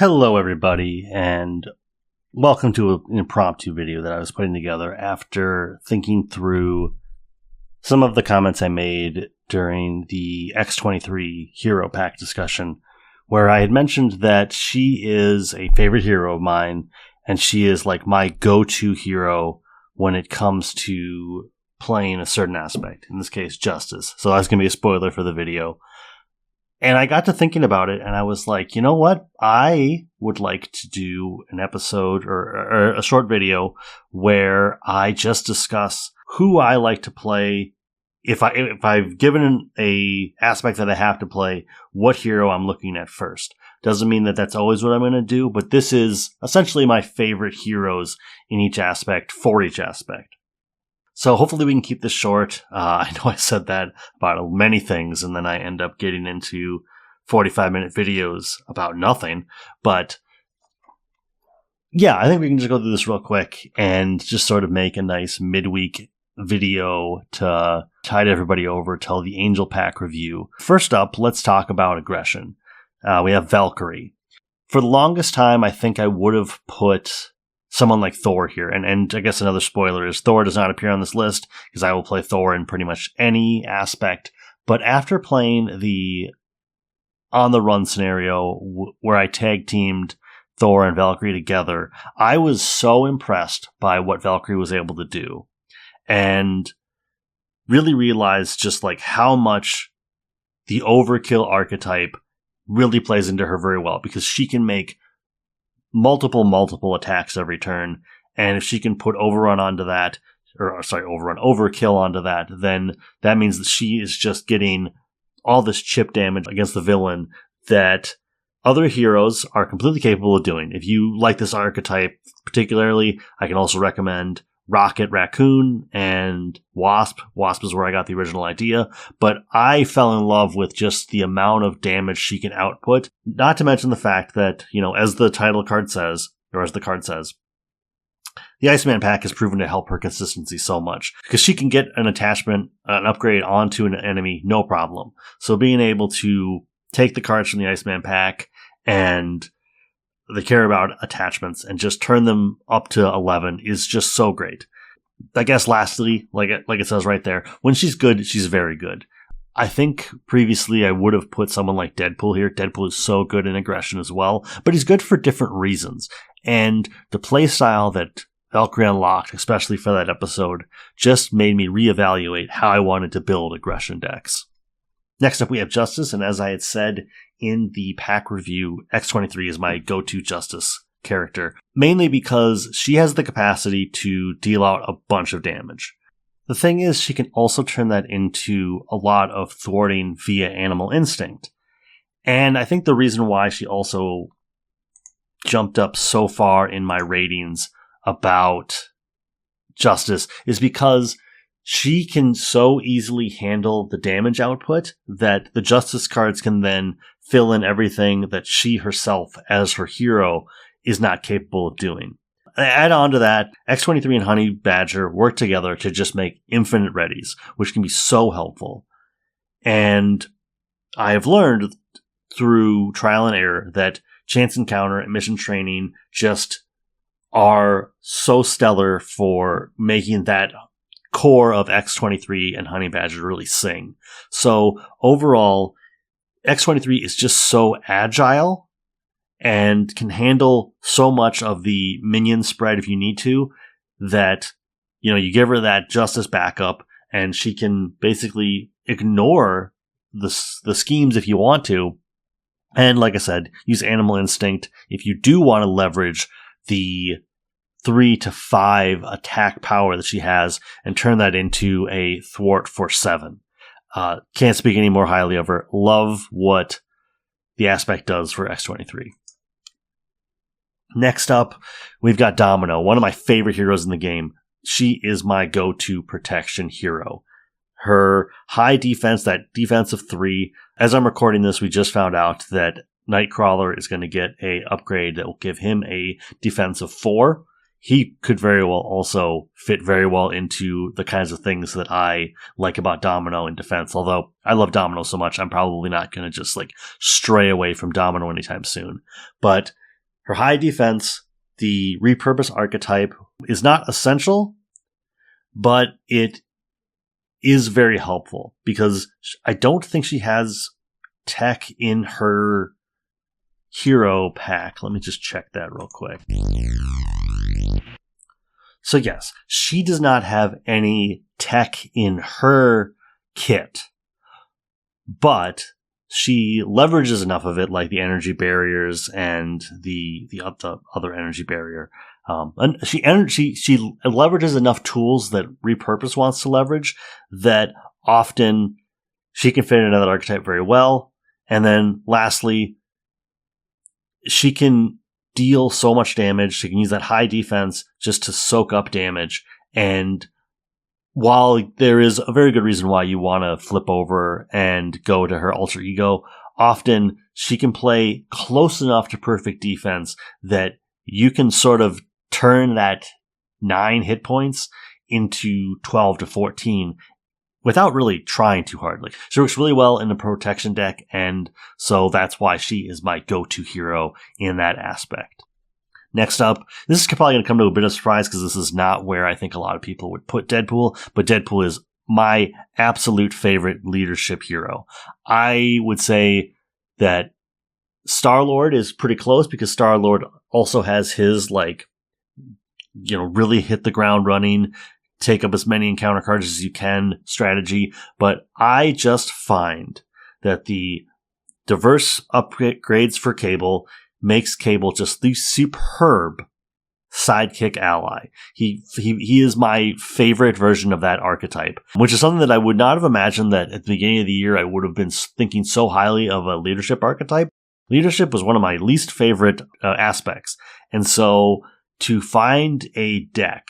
Hello, everybody, and welcome to an impromptu video that I was putting together after thinking through some of the comments I made during the X-23 hero pack discussion, where I had mentioned that she is a favorite hero of mine, and she is like my go-to hero when it comes to playing a certain aspect, in this case, Justice. So that's going to be a spoiler for the video. And I got to thinking about it, and I was like, you know what? I would like to do an episode or a short video where I just discuss who I like to play. If I've given a aspect that I have to play, what hero I'm looking at first. Doesn't mean that that's always what I'm going to do, but this is essentially my favorite heroes in each aspect for each aspect. So hopefully we can keep this short. I know I said that about many things, and then I end up getting into 45-minute videos about nothing. But yeah, I think we can just go through this real quick and just sort of make a nice midweek video to tide everybody over till the Angel Pack review. First up, let's talk about aggression. We have Valkyrie. For the longest time, I think I would have put someone like Thor here. And I guess another spoiler is Thor does not appear on this list because I will play Thor in pretty much any aspect. But after playing the On the Run scenario where I tag teamed Thor and Valkyrie together, I was so impressed by what Valkyrie was able to do and really realized just like how much the overkill archetype really plays into her very well, because she can make multiple attacks every turn, and if she can put overkill onto that, then that means that she is just getting all this chip damage against the villain that other heroes are completely capable of doing. If you like this archetype particularly, I can also recommend Rocket Raccoon and Wasp. Wasp is where I got the original idea, but I fell in love with just the amount of damage she can output. Not to mention the fact that, as the title card says, or as the card says, the Iceman pack has proven to help her consistency so much, because she can get an attachment, an upgrade onto an enemy, no problem. So being able to take the cards from the Iceman pack and they care about attachments and just turn them up to 11 is just so great. I guess lastly, like it says right there, when she's good, she's very good. I think previously I would have put someone like Deadpool here. Deadpool is so good in aggression as well, but he's good for different reasons. And the playstyle that Valkyrie unlocked, especially for that episode, just made me reevaluate how I wanted to build aggression decks. Next up, we have Justice, and as I had said in the pack review, X-23 is my go-to Justice character, mainly because she has the capacity to deal out a bunch of damage. The thing is, she can also turn that into a lot of thwarting via Animal Instinct. And I think the reason why she also jumped up so far in my ratings about Justice is because she can so easily handle the damage output that the Justice cards can then fill in everything that she herself, as her hero, is not capable of doing. Add on to that, X-23 and Honey Badger work together to just make infinite readies, which can be so helpful. And I have learned through trial and error that Chance Encounter and Mission Training just are so stellar for making that core of X-23 and Honey Badger really sing. So overall, X-23 is just so agile and can handle so much of the minion spread if you need to, that you give her that Justice backup and she can basically ignore the schemes if you want to. And like I said, use Animal Instinct if you do want to leverage the 3 to 5 attack power that she has and turn that into a thwart for 7. Can't speak any more highly of her. Love what the aspect does for X-23. Next up, we've got Domino, one of my favorite heroes in the game. She is my go-to protection hero. Her high defense, that defense of 3. As I'm recording this, we just found out that Nightcrawler is going to get a upgrade that will give him a defense of 4. He could very well also fit very well into the kinds of things that I like about Domino in defense. Although I love Domino so much, I'm probably not going to just stray away from Domino anytime soon. But her high defense, the repurpose archetype is not essential, but it is very helpful because I don't think she has tech in her hero pack. Let me just check that real quick. So yes, she does not have any tech in her kit, but she leverages enough of it, like the energy barriers and the other energy barrier. And she leverages enough tools that Repurpose wants to leverage that often she can fit in another archetype very well. And then lastly, she can deal so much damage. She can use that high defense just to soak up damage. And while there is a very good reason why you want to flip over and go to her alter ego, often she can play close enough to perfect defense that you can sort of turn that 9 hit points into 12 to 14 without really trying too hard. Like, she works really well in the protection deck, and so that's why she is my go-to hero in that aspect. Next up, this is probably going to come to a bit of surprise because this is not where I think a lot of people would put Deadpool, but Deadpool is my absolute favorite leadership hero. I would say that Star-Lord is pretty close because Star-Lord also has his, really hit the ground running, take up as many encounter cards as you can strategy, but I just find that the diverse upgrades for Cable makes Cable just the superb sidekick ally. He is my favorite version of that archetype, which is something that I would not have imagined that at the beginning of the year I would have been thinking so highly of a leadership archetype. Leadership was one of my least favorite aspects, and so to find a deck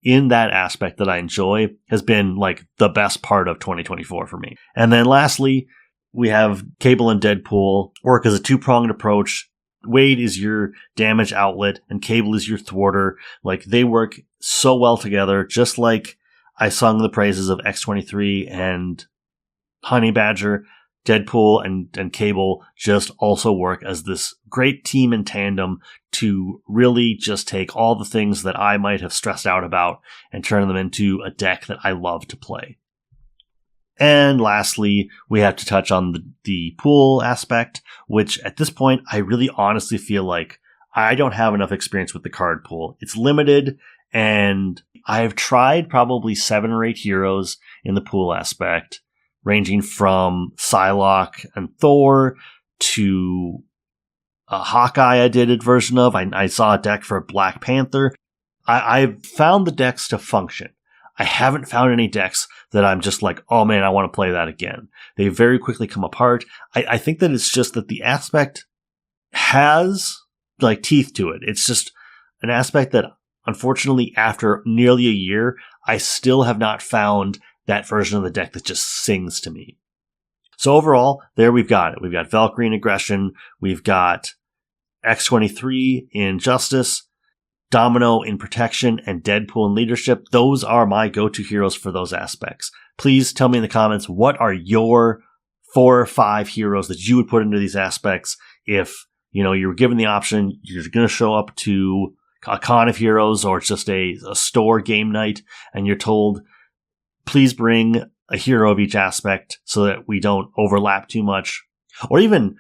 in that aspect that I enjoy has been like the best part of 2024 for me. And then lastly, we have Cable and Deadpool work as a two-pronged approach. Wade is your damage outlet and Cable is your thwarter. Like, they work so well together, just like I sung the praises of X-23 and Honey Badger. Deadpool and Cable just also work as this great team in tandem to really just take all the things that I might have stressed out about and turn them into a deck that I love to play. And lastly, we have to touch on the pool aspect, which at this point, I really honestly feel like I don't have enough experience with the card pool. It's limited, and I've tried probably 7 or 8 heroes in the pool aspect, ranging from Psylocke and Thor to Hawkeye I did a version of. I saw a deck for Black Panther. I've found the decks to function. I haven't found any decks that I'm just like, oh man, I want to play that again. They very quickly come apart. I think that it's just that the aspect has like teeth to it. It's just an aspect that, unfortunately, after nearly a year, I still have not found that version of the deck that just sings to me. So overall, there we've got it. We've got Valkyrie in Aggression. We've got X-23 in Justice, Domino in Protection, and Deadpool in Leadership. Those are my go-to heroes for those aspects. Please tell me in the comments, what are your 4 or 5 heroes that you would put into these aspects if, you were given the option, you're going to show up to a con of heroes or it's just a store game night, and you're told, please bring a hero of each aspect so that we don't overlap too much. Or even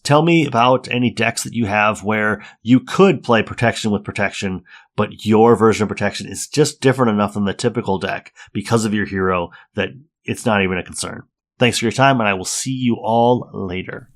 tell me about any decks that you have where you could play Protection with Protection, but your version of Protection is just different enough than the typical deck because of your hero that it's not even a concern. Thanks for your time, and I will see you all later.